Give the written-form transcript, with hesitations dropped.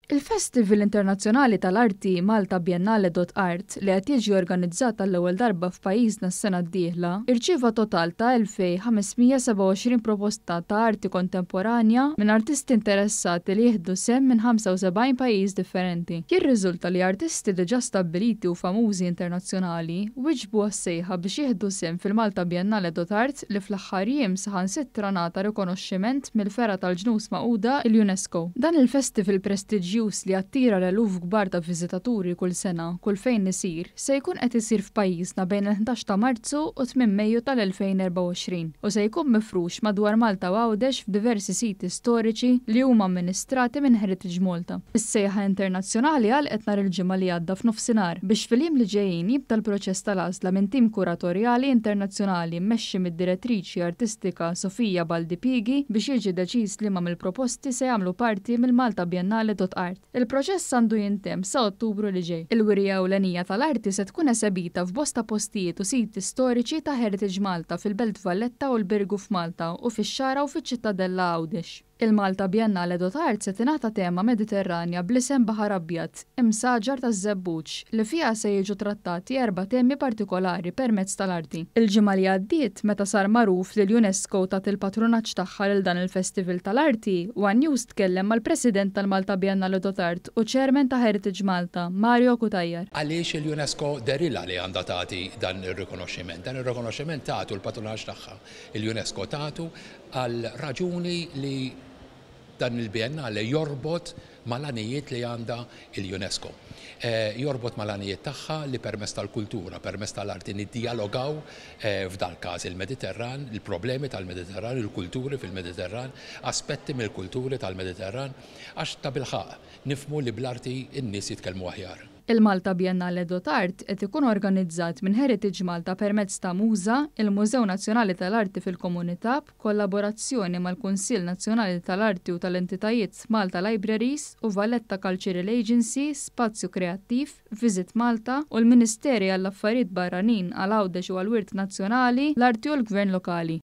Il-Festival Internazzjonali tal-Arti Malta Biennale.art li qed jiġi organizzat għall-ewwel darba f'pajjiżna s-sena d-dieħla irċieva total ta' 2527 proposta ta' arti kontemporanja minn artisti interessati li jieħdu sehem minn 75 pajjiż differenti. Jirriżulta li artisti diġà stabbiliti u famużi internazzjonali wieġbu għas-sejħa biex jieħdu sehem fil-Malta Biennale.art li fl-aħħar jiem saħansittra ngħata rikonoxximent mill-Fera tal-Ġnus Magħquda il-UNESCO. Dan il-festival prestiġjuż li attira l-eluf kbar ta' viżitaturi kull sena, kull fejn isir, se jkun qed isir f'pajjiżna bejn il-11 ta' Marzu u 8 Mejju tal-2024 u se jkun mifrux madwar Malta u Għawdex f'diversi siti storiċi li huma amministrati minn Heritage Malta. Is-sejħa internazzjonali għalqet nhar il-ġimgħa li għadda f'nofsinhar biex fil-jiem li ġejjin jibda l-proċess tal-għażla minn tim kuratorjali internazzjonali mmexxi mid-direttriċi artistika Sofija Baldipigi biex jiġi deċiż liema mill-proposti se jagħmlu parti mill-Malta Biennale.art. Il-proċess għandu jintemm sa Ottubru li ġej. Il-wirja ewlenija tal-arti se tkun esebita f'bosta postijiet u siti storiċi ta' Heritage Malta fil-Belt Valletta u l-Birgu f'Malta u fix-Xara u fiċ-Ċittadella Għawdex. Il-Malta Biennale.art se tingħata tema Mediterranja bl-isem Baħar Abjad, imsaġar taż-żebbuġ, li fiha se jiġu trattati 4 temi partikolari permezz tal-arti. Il-ġimgħa li għaddiet meta sar magħruf li l-UNESCO tat il-patronaġġ tagħha lil dan il-Festival tal-Arti, One News tkellem mal-President tal-Malta Biennale.art u Chairman ta' Heritage Malta, Mario Kutajjar. Għaliex il-UNESCO derila li għandha tagħti dan ir-rikonoxximent. Dan ir-rikonoxximent tagħtu l-patronaġġ tagħha. Il-UNESCO tagħtu għal raġuni li dan il-biennale jorbot mal-għanijiet li għandha il-UNESCO. Jorbot mal-għanijiet tagħha li permezz tal-kultura, permezz tal-arti niddialogaw f'dal każ il-Mediterran, il-problemi tal-Mediterran, il-kulturi fil-Mediterran, aspetti mill-kulturi tal-Mediterran, għax ta' bilħaq nifmu li bl-arti n-nies jitkellmu aħjar. Il-Malta Biennale.art qed ikun organizzat minn Heritage Malta permezz ta' Muża, il-Mużew Nazzjonali tal-Arti fil-Komunità b'kollaborazzjoni mal-Kunsill Nazzjonali tal-Arti u tal-Entitajiet Malta Libraries u Valletta Cultural Agency, Spazju Kreattiv, Visit Malta u l-Ministeri għall-Affarijiet Barranin għal Għawdex u għall-Wirt Nazzjonali, l-Arti u l-Gvern Lokali.